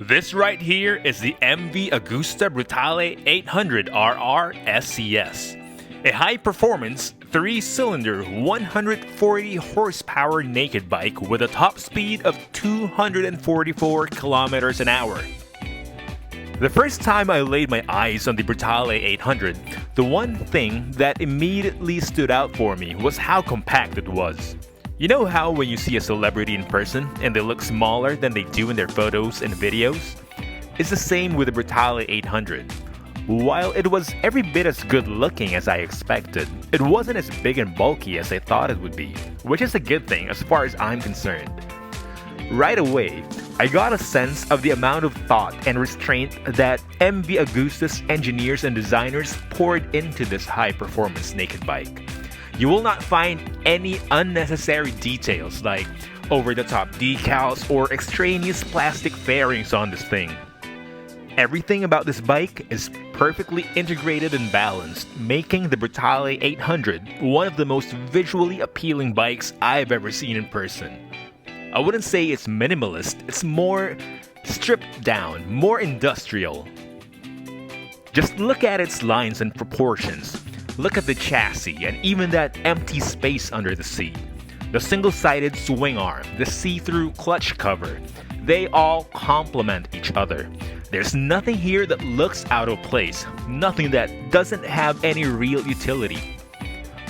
This right here is the MV Agusta Brutale 800RR SCS, a high-performance, 3-cylinder, 140 horsepower naked bike with a top speed of 244 kilometers an hour. The first time I laid my eyes on the Brutale 800, the one thing that immediately stood out for me was how compact it was. You know how when you see a celebrity in person and they look smaller than they do in their photos and videos? It's the same with the Brutale 800. While it was every bit as good looking as I expected, it wasn't as big and bulky as I thought it would be, which is a good thing as far as I'm concerned. Right away, I got a sense of the amount of thought and restraint that MV Agusta's engineers and designers poured into this high-performance naked bike. You will not find any unnecessary details like over-the-top decals or extraneous plastic fairings on this thing. Everything about this bike is perfectly integrated and balanced, making the Brutale 800 one of the most visually appealing bikes I've ever seen in person. I wouldn't say it's minimalist, it's more stripped down, more industrial. Just look at its lines and proportions. Look at the chassis and even that empty space under the seat. The single-sided swing arm, the see-through clutch cover, they all complement each other. There's nothing here that looks out of place, nothing that doesn't have any real utility.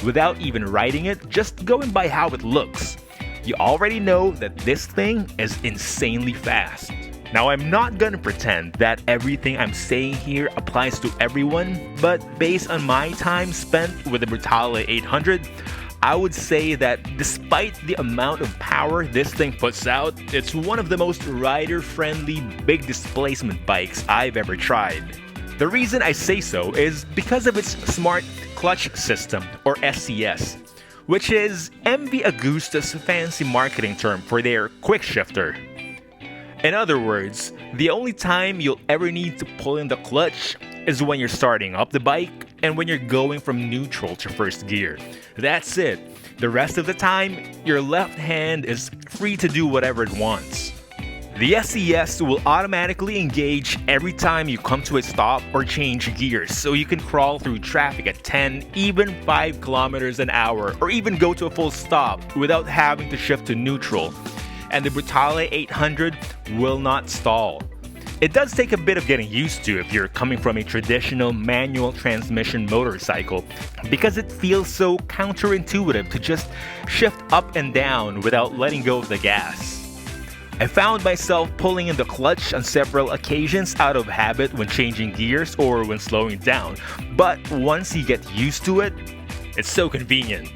Without even riding it, just going by how it looks, you already know that this thing is insanely fast. Now, I'm not gonna pretend that everything I'm saying here applies to everyone, but based on my time spent with the Brutale 800, I would say that despite the amount of power this thing puts out, it's one of the most rider-friendly big displacement bikes I've ever tried. The reason I say so is because of its smart clutch system, or SCS, which is MV Agusta's fancy marketing term for their quick shifter. In other words, the only time you'll ever need to pull in the clutch is when you're starting up the bike and when you're going from neutral to first gear. That's it. The rest of the time, your left hand is free to do whatever it wants. The SCS will automatically engage every time you come to a stop or change gears, so you can crawl through traffic at 10, even 5 kilometers an hour, or even go to a full stop without having to shift to neutral. And the Brutale 800 will not stall. It does take a bit of getting used to if you're coming from a traditional manual transmission motorcycle, because it feels so counterintuitive to just shift up and down without letting go of the gas. I found myself pulling in the clutch on several occasions out of habit when changing gears or when slowing down, but once you get used to it, it's so convenient.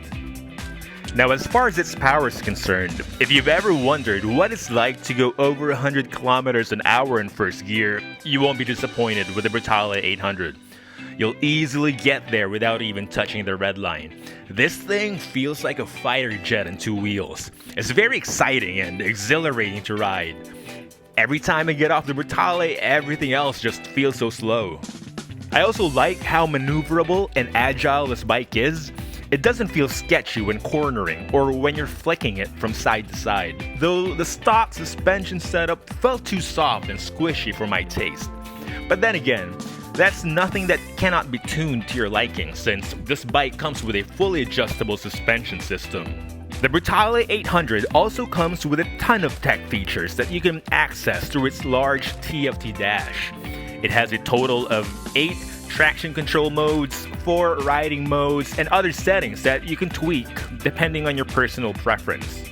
Now, as far as its power is concerned, if you've ever wondered what it's like to go over 100 kilometers an hour in first gear, you won't be disappointed with the Brutale 800. You'll easily get there without even touching the red line. This thing feels like a fighter jet on two wheels. It's very exciting and exhilarating to ride. Every time I get off the Brutale, everything else just feels so slow. I also like how maneuverable and agile this bike is. It doesn't feel sketchy when cornering or when you're flicking it from side to side, though the stock suspension setup felt too soft and squishy for my taste. But then again, that's nothing that cannot be tuned to your liking, since this bike comes with a fully adjustable suspension system. The Brutale 800 also comes with a ton of tech features that you can access through its large TFT dash. It has a total of 8 traction control modes, 4 riding modes, and other settings that you can tweak depending on your personal preference.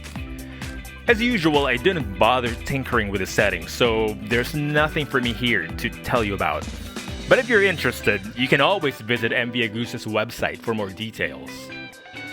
As usual, I didn't bother tinkering with the settings, so there's nothing for me here to tell you about. But if you're interested, you can always visit MV Agusta's website for more details.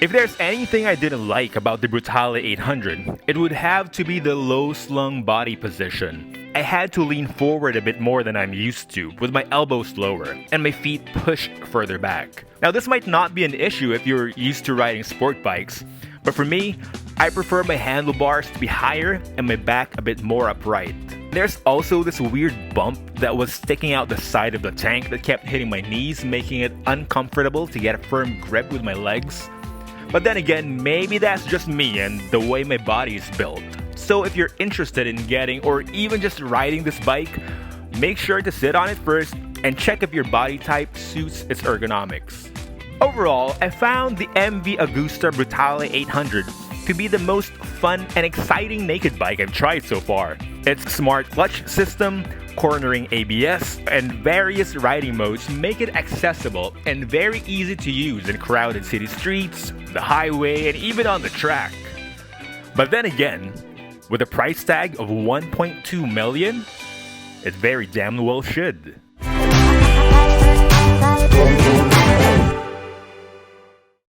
If there's anything I didn't like about the Brutale 800, it would have to be the low-slung body position. I had to lean forward a bit more than I'm used to, with my elbows lower and my feet pushed further back. Now, this might not be an issue if you're used to riding sport bikes, but for me, I prefer my handlebars to be higher and my back a bit more upright. There's also this weird bump that was sticking out the side of the tank that kept hitting my knees, making it uncomfortable to get a firm grip with my legs. But then again, maybe that's just me and the way my body is built. So if you're interested in getting or even just riding this bike, make sure to sit on it first and check if your body type suits its ergonomics. Overall, I found the MV Agusta Brutale 800 to be the most fun and exciting naked bike I've tried so far. Its smart clutch system, cornering ABS, and various riding modes make it accessible and very easy to use in crowded city streets, the highway, and even on the track. But then again, with a price tag of 1.2 million, it very damn well should.